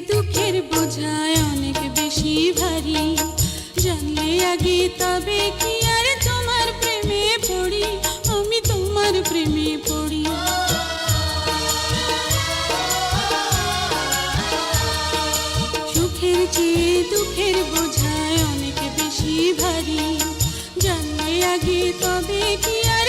দুঃখের বোঝায় অনেক বেশি ভারী, জানলে আগে তবে কি আর তোমার প্রেমে পড়ি, আমি তোমার প্রেমে পড়ি। সুখের চেয়ে দুঃখের বোঝায় অনেক বেশি ভারী, জানলে আগে তবে কি আর